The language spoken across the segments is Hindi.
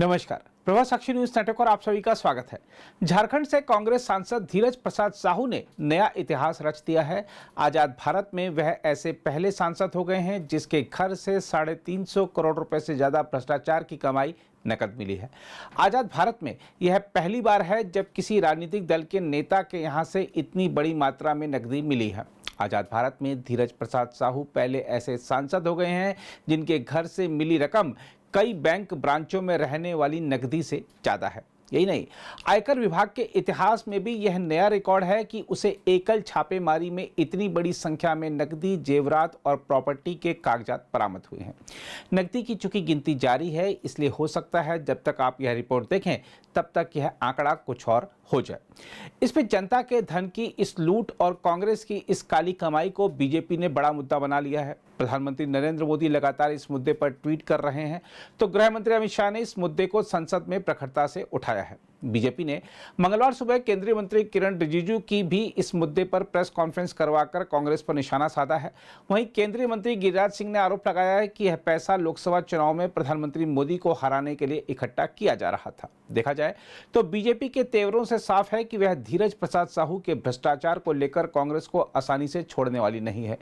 नमस्कार, प्रभात साक्षी न्यूज नेटवर्क और आप सभी का स्वागत है। झारखंड से कांग्रेस सांसद धीरज प्रसाद साहू ने नया इतिहास रच दिया है। आजाद भारत में वह ऐसे पहले सांसद हो गए हैं जिसके घर से 350 करोड़ रुपए से ज्यादा भ्रष्टाचार की कमाई नकद मिली है। आजाद भारत में यह पहली बार है जब किसी राजनीतिक दल के नेता के यहां से इतनी बड़ी मात्रा में नकदी मिली है। आजाद भारत में धीरज प्रसाद साहू पहले ऐसे सांसद हो गए हैं जिनके घर से मिली रकम कई बैंक ब्रांचों में रहने वाली नकदी से ज्यादा है। यही नहीं, आयकर विभाग के इतिहास में भी यह नया रिकॉर्ड है कि उसे एकल छापेमारी में इतनी बड़ी संख्या में नकदी, जेवरात और प्रॉपर्टी के कागजात बरामद हुए हैं। नकदी की चूंकि गिनती जारी है, इसलिए हो सकता है जब तक आप यह रिपोर्ट देखें तब तक यह आंकड़ा कुछ और हो जाए। इसमें जनता के धन की इस लूट और कांग्रेस की इस काली कमाई को बीजेपी ने बड़ा मुद्दा बना लिया है। प्रधानमंत्री नरेंद्र मोदी लगातार इस मुद्दे पर ट्वीट कर रहे हैं, तो गृह मंत्री अमित शाह ने इस मुद्दे को संसद में प्रखरता से उठाया है। बीजेपी ने मंगलवार सुबह केंद्रीय मंत्री किरण रिजिजू की भी इस मुद्दे पर प्रेस कॉन्फ्रेंस करवाकर कांग्रेस पर निशाना साधा है। वहीं केंद्रीय मंत्री गिरिराज सिंह ने आरोप लगाया है कि यह पैसा लोकसभा चुनाव में प्रधानमंत्री मोदी को हराने के लिए इकट्ठा किया जा रहा था। देखा जाए तो बीजेपी के तेवरों से साफ है कि वह धीरज प्रसाद साहू के भ्रष्टाचार को लेकर कांग्रेस को आसानी से छोड़ने वाली नहीं है।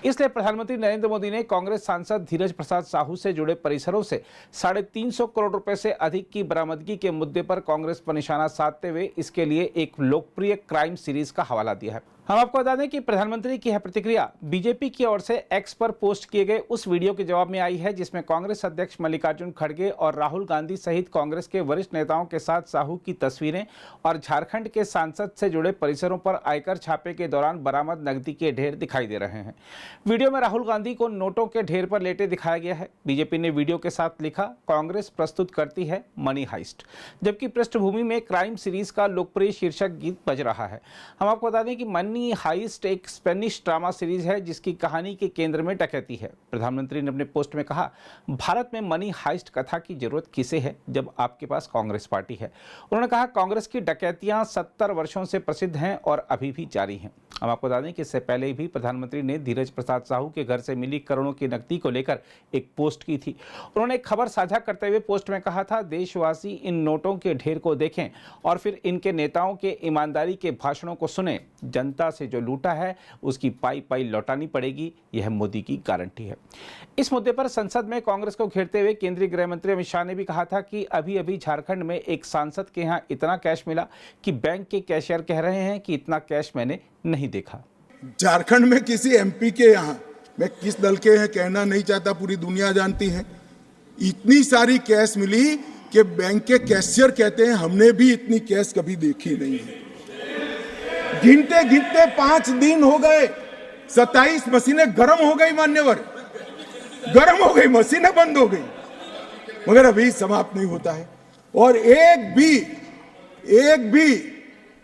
इसलिए प्रधानमंत्री नरेंद्र मोदी ने कांग्रेस सांसद धीरज प्रसाद साहू से जुड़े परिसरों से 350 करोड़ रुपए से अधिक की बरामदगी के मुद्दे पर कांग्रेस पर निशाना साधते हुए इसके लिए एक लोकप्रिय क्राइम सीरीज का हवाला दिया है। हम आपको बता दें कि प्रधानमंत्री की यह प्रतिक्रिया बीजेपी की ओर से एक्स पर पोस्ट किए गए उस वीडियो के जवाब में आई है जिसमें कांग्रेस अध्यक्ष मल्लिकार्जुन खड़गे और राहुल गांधी सहित कांग्रेस के वरिष्ठ नेताओं के साथ साहू की तस्वीरें और झारखंड के सांसद से जुड़े परिसरों पर आयकर छापे के दौरान बरामद नकदी के ढेर दिखाई दे रहे हैं। वीडियो में राहुल गांधी को नोटों के ढेर पर लेटे दिखाया गया है। बीजेपी ने वीडियो के साथ लिखा, कांग्रेस प्रस्तुत करती है मनी हाइस्ट, जबकि पृष्ठभूमि में क्राइम सीरीज का लोकप्रिय शीर्षक गीत बज रहा है। हम आपको बता दें कि मनी हाइस्ट एक स्पेनिश ड्रामा सीरीज है जिसकी कहानी के केंद्र में डकैती है। प्रधानमंत्री ने अपने पोस्ट में कहा, भारत में मनी हाइस्ट कथा की जरूरत किसे है जब आपके पास कांग्रेस पार्टी है। उन्होंने कहा, कांग्रेस की डकैतियां 70 वर्षों से प्रसिद्ध हैं और अभी भी जारी हैं। हम आपको बता दें कि इससे पहले भी प्रधानमंत्री ने धीरज प्रसाद साहू के घर से मिली करोड़ों की नकदी को लेकर एक पोस्ट की थी। उन्होंने एक खबर साझा करते हुए पोस्ट में कहा था, देशवासी इन नोटों के ढेर को देखें और फिर इनके नेताओं के ईमानदारी के भाषणों को सुने। जनता से जो लूटा है उसकी पाई पाई लौटानी पड़ेगी, यह मोदी की गारंटी है। इस मुद्दे पर संसद में कांग्रेस को घेरते हुए केंद्रीय गृह मंत्री अमित शाह ने भी कहा था कि अभी अभी झारखंड में एक सांसद के यहां इतना कैश मिला कि बैंक के कैशियर कह रहे हैं कि इतना कैश मैंने नहीं देखा। झारखंड में किसी एमपी के यहाँ, मैं किस दल के हैं कहना नहीं चाहता, पूरी दुनिया जानती है, इतनी सारी कैश मिली कि बैंक के कैशियर कहते हैं हमने भी इतनी कैश कभी देखी नहीं है। गिनते गिनते 5 दिन हो गए, 27 मशीनें गर्म हो गई, मान्यवर गर्म हो गई, मशीनें बंद हो गई, मगर अभी समाप्त नहीं होता है। और एक भी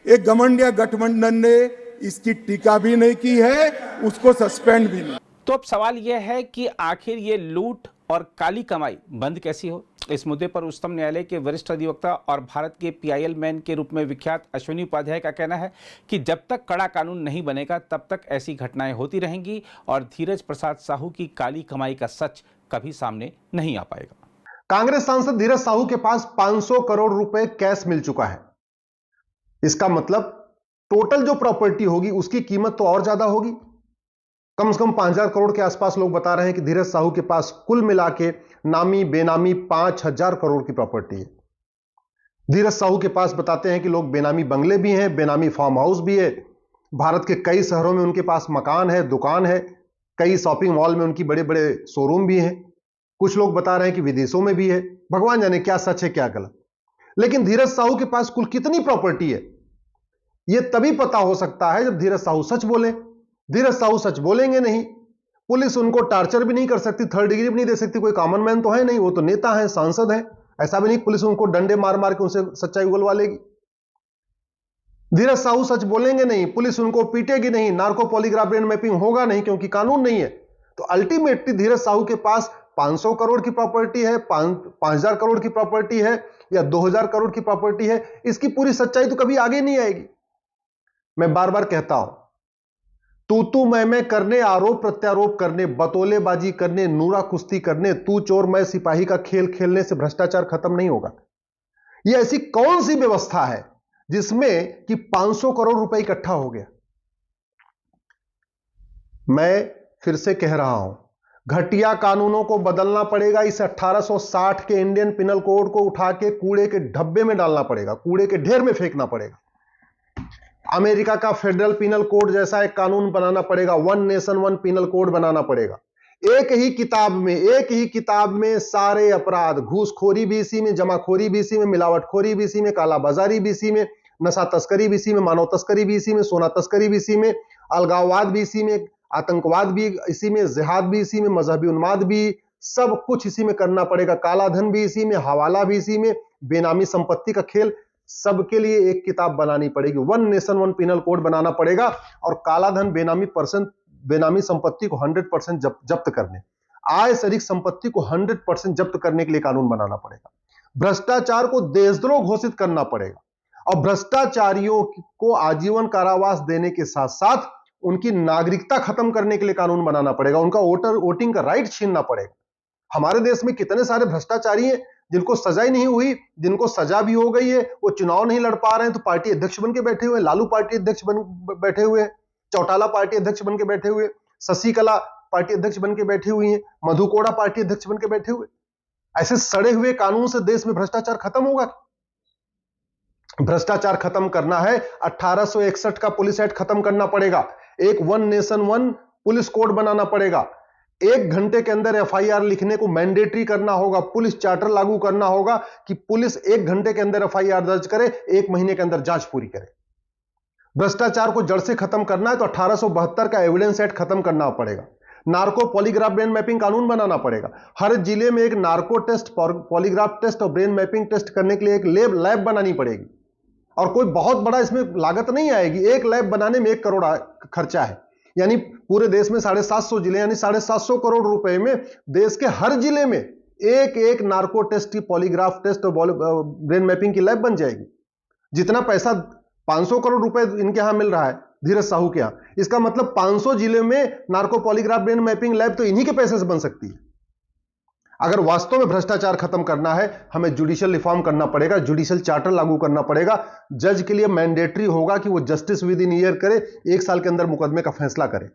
एक घमंडिया गठबंधन ने इसकी टीका भी नहीं की है, उसको सस्पेंड भी नहीं। तो अब सवाल यह है कि आखिर ये लूट और काली कमाई बंद कैसी हो। इस मुद्दे पर उच्चतम न्यायालय के वरिष्ठ अधिवक्ता और भारत के पीआईएल मैन के रूप में विख्यात अश्विनी उपाध्याय का कहना है कि जब तक कड़ा कानून नहीं बनेगा तब तक ऐसी घटनाएं होती रहेंगी और धीरज प्रसाद साहू की काली कमाई का सच कभी सामने नहीं आ पाएगा। कांग्रेस सांसद धीरज साहू के पास 500 करोड़ रुपए कैश मिल चुका है। इसका मतलब टोटल जो प्रॉपर्टी होगी उसकी कीमत तो और ज्यादा होगी। कम से कम 5000 करोड़ के आसपास लोग बता रहे हैं कि धीरज साहू के पास कुल मिला के नामी बेनामी 5000 करोड़ की प्रॉपर्टी है। धीरज साहू के पास बताते हैं कि लोग बेनामी बंगले भी हैं, बेनामी फार्म हाउस भी है। भारत के कई शहरों में उनके पास मकान है, दुकान है, कई शॉपिंग मॉल में उनकी बड़े बड़े शोरूम भी हैं। कुछ लोग बता रहे हैं कि विदेशों में भी है। भगवान जाने क्या सच है क्या गलत। लेकिन धीरज साहू के पास कुल कितनी प्रॉपर्टी है यह तभी पता हो सकता है जब धीरज साहू सच बोले। धीरज साहू सच बोलेंगे नहीं, पुलिस उनको टार्चर भी नहीं कर सकती, 3rd डिग्री भी नहीं दे सकती। कोई कॉमन मैन तो है नहीं, वो तो नेता है, सांसद है। ऐसा भी नहीं पुलिस उनको डंडे मार मार के उनसे सच्चाई उगलवा लेगी। धीरज साहू सच बोलेंगे नहीं, पुलिस उनको पीटेगी नहीं, नार्को पॉलीग्राफ ब्रेन मैपिंग होगा नहीं क्योंकि कानून नहीं है। तो अल्टीमेटली धीरज साहू के पास 500 करोड़ की प्रॉपर्टी है, 5000 करोड़ की प्रॉपर्टी है या 2000 करोड़ की प्रॉपर्टी है, इसकी पूरी सच्चाई तो कभी आगे नहीं आएगी। मैं बार बार कहता हूं, तू मैं करने, आरोप प्रत्यारोप करने, बतौलेबाजी करने, नूरा कुश्ती करने, तू चोर मैं सिपाही का खेल खेलने से भ्रष्टाचार खत्म नहीं होगा। यह ऐसी कौन सी व्यवस्था है जिसमें कि 500 करोड़ रुपए इकट्ठा हो गया? मैं फिर से कह रहा हूं, घटिया कानूनों को बदलना पड़ेगा। इस 1860 के इंडियन पिनल कोड को उठा के कूड़े के डब्बे में डालना पड़ेगा, कूड़े के ढेर में फेंकना पड़ेगा। अमेरिका का फेडरल पिनल कोड जैसा एक कानून बनाना पड़ेगा, one nation one penal code बनाना पड़ेगा। एक ही किताब में सारे अपराध, घूसखोरी भी इसी में, जमाखोरी भी इसी में, मिलावटखोरी भी इसी में, कालाबाजारी भी इसी में, नशा तस्करी भी इसी में, मानव तस्करी भी इसी में, सोना तस्करी भी इसी में, अलगाववाद भी इसी में, आतंकवाद भी इसी में, जिहाद भी इसी में, मजहबी उन्माद भी, सब कुछ इसी में करना पड़ेगा। काला धन भी इसी में, हवाला भी इसी में, बेनामी संपत्ति का खेल, सबके लिए एक किताब बनानी पड़ेगी। One nation one penal code बनाना पड़ेगा और काला धन, बेनामी संपत्ति को 100% जब्त करने, आय से अधिक संपत्ति को 100% जब्त करने के लिए कानून बनाना पड़ेगा। भ्रष्टाचार को देशद्रोह घोषित करना पड़ेगा और भ्रष्टाचारियों को आजीवन कारावास देने के साथ साथ उनकी नागरिकता खत्म करने के लिए कानून बनाना पड़ेगा। उनका वोटिंग का राइट छीनना पड़ेगा। हमारे देश में कितने सारे भ्रष्टाचारी हैं जिनको सजा ही नहीं हुई, जिनको सजा भी हो गई है, वो चुनाव नहीं लड़ पा रहे हैं तो पार्टी अध्यक्ष बन के बैठे हुए हैं। लालू पार्टी अध्यक्ष बन बैठे हुए हैं, चौटाला पार्टी अध्यक्ष बन के बैठे हुए, शशिकला पार्टी अध्यक्ष बन के बैठी हुई हैं, मधु कोड़ा पार्टी अध्यक्ष बन के बैठे हुए। ऐसे सड़े हुए कानून से देश में भ्रष्टाचार खत्म होगा? भ्रष्टाचार खत्म करना है, 1861 का पुलिस एक्ट खत्म करना पड़ेगा। एक one nation one police code बनाना पड़ेगा। 1 घंटे के अंदर एफआईआर लिखने को मैंडेटरी करना होगा। पुलिस चार्टर लागू करना होगा कि पुलिस 1 घंटे के अंदर एफआईआर दर्ज करे, 1 महीने के अंदर जांच पूरी करे। भ्रष्टाचार को जड़ से खत्म करना है तो 1872 का एविडेंस एक्ट खत्म करना पड़ेगा। नार्को पॉलीग्राफ ब्रेन मैपिंग कानून बनाना पड़ेगा। हर जिले में एक नार्को टेस्ट, पॉलीग्राफ टेस्ट और ब्रेन मैपिंग टेस्ट करने के लिए एक लैब बनानी पड़ेगी और कोई बहुत बड़ा इसमें लागत नहीं आएगी। एक लैब बनाने में 1 करोड़ खर्चा है, यानी पूरे देश में 750 जिले, यानी 750 करोड़ रुपए में देश के हर जिले में एक नार्को टेस्ट, पॉलीग्राफ टेस्ट और ब्रेन मैपिंग की लैब बन जाएगी। जितना पैसा 500 करोड़ रुपए इनके यहां मिल रहा है धीरज साहू के यहां, इसका मतलब 500 जिले में narco polygraph brain mapping lab तो इन्हीं के पैसे से बन सकती है। अगर वास्तव में भ्रष्टाचार खत्म करना है, हमें जुडिशियल रिफॉर्म करना पड़ेगा, जुडिशियल चार्टर लागू करना पड़ेगा। जज के लिए मैंडेटरी होगा कि वो जस्टिस विद इन ईयर करे, 1 साल के अंदर मुकदमे का फैसला करे।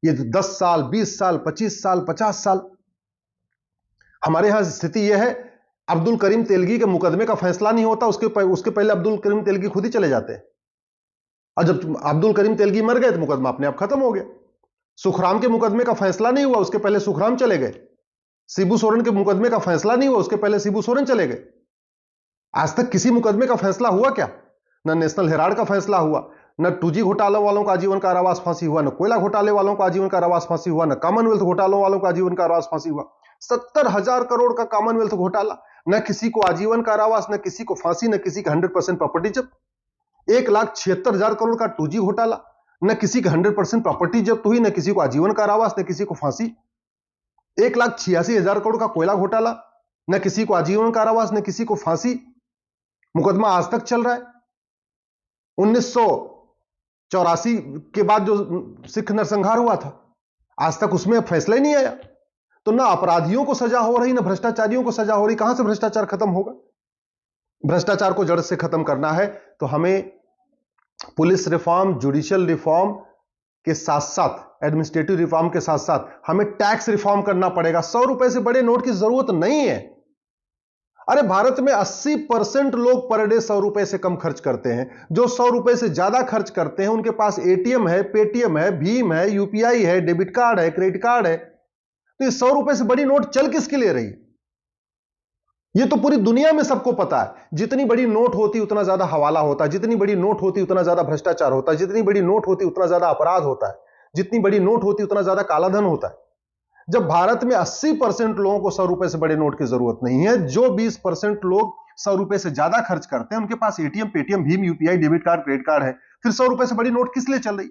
ये 10 साल, 20 साल, 25 साल, 50 साल, हमारे यहां स्थिति यह है, अब्दुल करीम तेलगी के मुकदमे का फैसला नहीं होता, उसके पहले अब्दुल करीम तेलगी खुद ही चले जाते हैं और जब अब्दुल करीम तेलगी मर गए तो मुकदमा अपने आप खत्म हो गया। सुखराम के मुकदमे का फैसला नहीं हुआ, उसके पहले सुखराम चले गए। शिबू सोरेन के मुकदमे का फैसला नहीं हुआ, उसके पहले शिबू सोरेन चले गए। आज तक किसी मुकदमे का फैसला हुआ क्या? न नेशनल हेराल्ड का फैसला हुआ, न 2G घोटाले वालों का आजीवन कारावास फांसी हुआ, न कोयला घोटाले वालों का आजीवन कारावास फांसी हुआ, न कॉमनवेल्थ घोटालों वालों का आजीवन कारावास फांसी हुआ। 70,000 करोड़ का कॉमनवेल्थ घोटाला, न किसी को आजीवन कारावास, न किसी को फांसी, न किसी का 100% प्रॉपर्टी जब्त। 1,76,000 करोड़ का 2G घोटाला, न किसी का 100% प्रॉपर्टी जब्त हुई, न किसी को आजीवन कारावास, न किसी को फांसी। 1,86,000 करोड़ का कोयला घोटाला, न किसी को आजीवन कारावास, न किसी को फांसी। मुकदमा आज तक चल रहा है। 1984 के बाद जो सिख नरसंहार हुआ था, आज तक उसमें फैसला ही नहीं आया। तो ना अपराधियों को सजा हो रही, ना भ्रष्टाचारियों को सजा हो रही। कहां से भ्रष्टाचार खत्म होगा? भ्रष्टाचार को जड़ से खत्म करना है तो हमें पुलिस रिफॉर्म, जुडिशियल रिफॉर्म के साथ साथ, एडमिनिस्ट्रेटिव रिफॉर्म के साथ साथ हमें टैक्स रिफॉर्म करना पड़ेगा। 100 रुपए से बड़े नोट की जरूरत नहीं है। अरे भारत में 80% लोग पर डे 100 रुपए से कम खर्च करते हैं। जो 100 रुपए से ज्यादा खर्च करते हैं उनके पास एटीएम है, पेटीएम है, भीम है, यूपीआई है, डेबिट कार्ड है, क्रेडिट कार्ड है। तो ये 100 रुपए से बड़ी नोट चल किसके लिए रही है? ये तो पूरी दुनिया में सबको पता है। जितनी बड़ी नोट होती उतना ज्यादा हवाला होता है, जितनी बड़ी नोट होती उतना ज्यादा भ्रष्टाचार होता है, जितनी बड़ी नोट होती उतना ज्यादा अपराध होता है, जितनी बड़ी नोट होती उतना ज्यादा कालाधन होता है। जब भारत में 80% लोगों को 100 रुपए से बड़े नोट की जरूरत नहीं है, जो 20% लोग 100 रुपए से ज्यादा खर्च करते हैं उनके पास एटीएम, पेटीएम, भीम, UPI, debit card, credit card है, फिर 100 रुपए से बड़ी नोट किस लिए चल रही?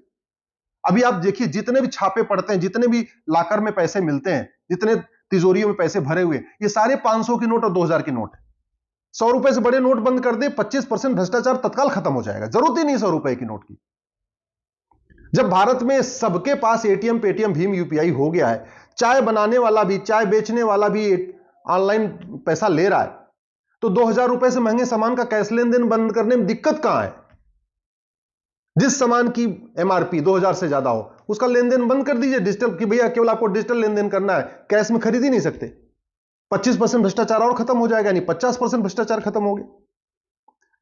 अभी आप देखिए, जितने भी छापे पड़ते हैं, जितने भी लाकर में पैसे मिलते हैं, जितने तिजोरियों में पैसे भरे हुए, ये सारे 500 की नोट और 2000 की नोट है। 100 रुपए से बड़े नोट बंद कर दे, 25% भ्रष्टाचार तत्काल खत्म हो जाएगा। जरूरत ही नहीं 100 रुपए की नोट की। जब भारत में सबके पास एटीएम, पेटीएम, भीम, यूपीआई हो गया है, चाय बनाने वाला भी, चाय बेचने वाला भी ऑनलाइन पैसा ले रहा है, तो 2000 रुपए से महंगे सामान का कैश लेन देन बंद करने में दिक्कत कहां है? जिस सामान की एमआरपी 2000 से ज्यादा हो उसका लेन देन बंद कर दीजिए डिजिटल, कि भैया केवल आपको डिजिटल लेन देन करना है, कैश में खरीद ही नहीं सकते। 25% भ्रष्टाचार और खत्म हो जाएगा, नहीं 50% भ्रष्टाचार खत्म हो गया।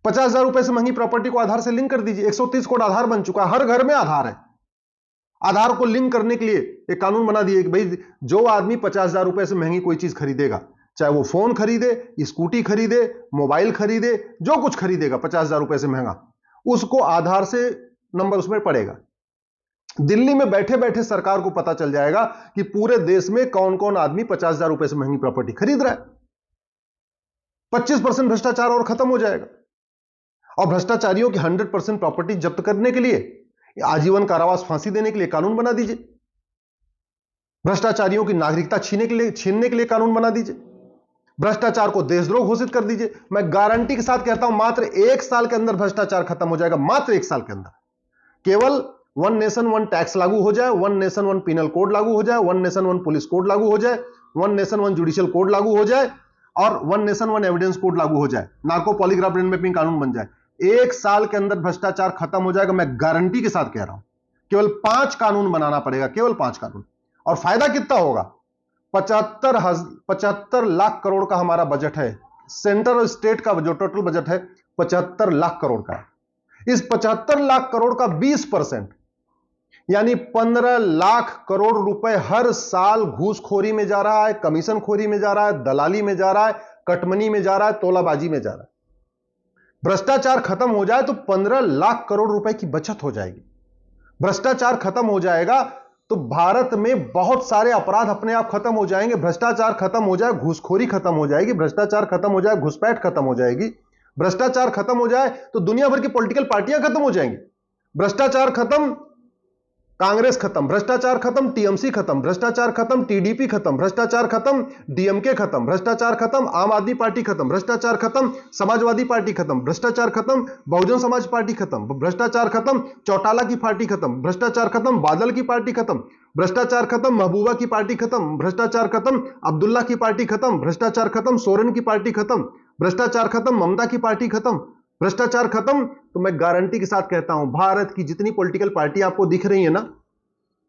50,000 रुपए से महंगी प्रॉपर्टी को आधार से लिंक कर दीजिए। 130 करोड़ आधार बन चुका है, हर घर में आधार है। आधार को लिंक करने के लिए एक कानून बना दिए कि भाई जो आदमी 50,000 रुपए से महंगी कोई चीज खरीदेगा, चाहे वो फोन खरीदे, स्कूटी खरीदे, मोबाइल खरीदे, जो कुछ खरीदेगा 50,000 रुपए से महंगा, उसको आधार से नंबर उसमें पड़ेगा। दिल्ली में बैठे बैठे सरकार को पता चल जाएगा कि पूरे देश में कौन कौन आदमी 50,000 रुपए से महंगी प्रॉपर्टी खरीद रहा है। 25% भ्रष्टाचार और खत्म हो जाएगा। और भ्रष्टाचारियों की 100% प्रॉपर्टी जब्त करने के लिए, आजीवन कारावास, फांसी देने के लिए कानून बना दीजिए। भ्रष्टाचारियों की नागरिकता छीनने के लिए कानून बना दीजिए। भ्रष्टाचार को देशद्रोह घोषित कर दीजिए। मैं गारंटी के साथ कहता हूं मात्र 1 साल के अंदर भ्रष्टाचार खत्म हो जाएगा। मात्र 1 साल के अंदर केवल 1 नेशन 1 टैक्स लागू हो जाए, 1 नेशन 1 पिनल कोड लागू हो जाए, 1 नेशन 1 पुलिस कोड लागू हो जाए, 1 नेशन 1 जुडिशियल कोड लागू हो जाए और 1 नेशन 1 एविडेंस कोड लागू हो जाए, नार्को पॉलीग्राफ ब्रेन मैपिंग कानून बन जाए, 1 साल के अंदर भ्रष्टाचार खत्म हो जाएगा। मैं गारंटी के साथ कह रहा हूं। केवल 5 कानून बनाना पड़ेगा, केवल 5 कानून। और फायदा कितना होगा? 75 लाख करोड़ का हमारा बजट है। सेंटर और स्टेट का जो टोटल बजट है 75 लाख करोड़ का है। इस 75 लाख करोड़ का 20% यानी 15 लाख करोड़ रुपए हर साल घूसखोरी में जा रहा है, कमीशन खोरी में जा रहा है, दलाली में जा रहा है, कटमनी में जा रहा है, तोलाबाजी में जा रहा है। भ्रष्टाचार खत्म हो जाए तो 15 लाख करोड़ रुपए की बचत हो जाएगी। भ्रष्टाचार खत्म हो जाएगा तो भारत में बहुत सारे अपराध अपने आप खत्म हो जाएंगे। भ्रष्टाचार खत्म हो जाए, घूसखोरी खत्म हो जाएगी। भ्रष्टाचार खत्म हो जाए, घुसपैठ खत्म हो जाएगी। भ्रष्टाचार खत्म हो जाए तो दुनिया भर की पॉलिटिकल पार्टियां खत्म हो जाएंगी। भ्रष्टाचार खत्म, कांग्रेस खत्म। भ्रष्टाचार खत्म, टीएमसी खत्म। भ्रष्टाचार खत्म, टीडीपी खत्म। भ्रष्टाचार खत्म, डीएमके खत्म। भ्रष्टाचार खत्म, आम आदमी पार्टी खत्म। भ्रष्टाचार खत्म, समाजवादी पार्टी खत्म। भ्रष्टाचार खत्म, बहुजन समाज पार्टी खत्म। भ्रष्टाचार खत्म, चौटाला की पार्टी खत्म। भ्रष्टाचार खत्म, बादल की पार्टी खत्म। भ्रष्टाचार खत्म, महबूबा की पार्टी खत्म। भ्रष्टाचार खत्म, अब्दुल्ला की पार्टी खत्म। भ्रष्टाचार खत्म, सोरेन की पार्टी खत्म। भ्रष्टाचार खत्म, ममता की पार्टी खत्म। भ्रष्टाचार खत्म। तो मैं गारंटी के साथ कहता हूं भारत की जितनी पॉलिटिकल पार्टियां आपको दिख रही है ना,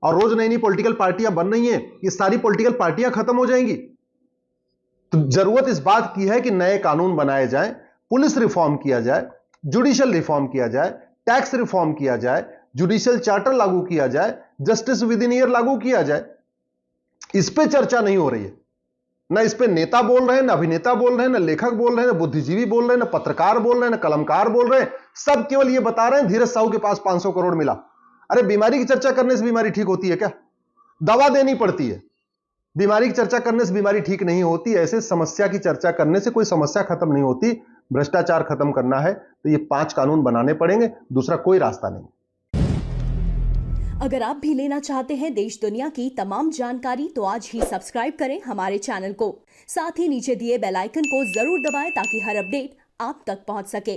और रोज नई नई पॉलिटिकल पार्टियां बन रही हैं, ये सारी पॉलिटिकल पार्टियां खत्म हो जाएंगी। तो जरूरत इस बात की है कि नए कानून बनाए जाएं, पुलिस रिफॉर्म किया जाए, जुडिशियल रिफॉर्म किया जाए, टैक्स रिफॉर्म किया जाए, जुडिशियल चार्टर लागू किया जाए, जस्टिस विद इन ईयर लागू किया जाए। इस पे चर्चा नहीं हो रही है। ना इस पे नेता बोल रहे हैं, ना अभिनेता बोल रहे हैं, ना लेखक बोल रहे हैं, ना बुद्धिजीवी बोल रहे हैं, ना पत्रकार बोल रहे हैं, ना कलमकार बोल रहे हैं। सब केवल ये बता रहे हैं धीरज साहू के पास 500 करोड़ मिला। अरे बीमारी की चर्चा करने से बीमारी ठीक होती है क्या? दवा देनी पड़ती है। बीमारी की चर्चा करने से बीमारी ठीक नहीं होती। ऐसे समस्या की चर्चा करने से कोई समस्या खत्म नहीं होती। भ्रष्टाचार खत्म करना है तो ये 5 कानून बनाने पड़ेंगे, दूसरा कोई रास्ता नहीं। अगर आप भी लेना चाहते हैं देश दुनिया की तमाम जानकारी तो आज ही सब्सक्राइब करें हमारे चैनल को। साथ ही नीचे दिए बेल आइकन को जरूर दबाएं ताकि हर अपडेट आप तक पहुंच सके।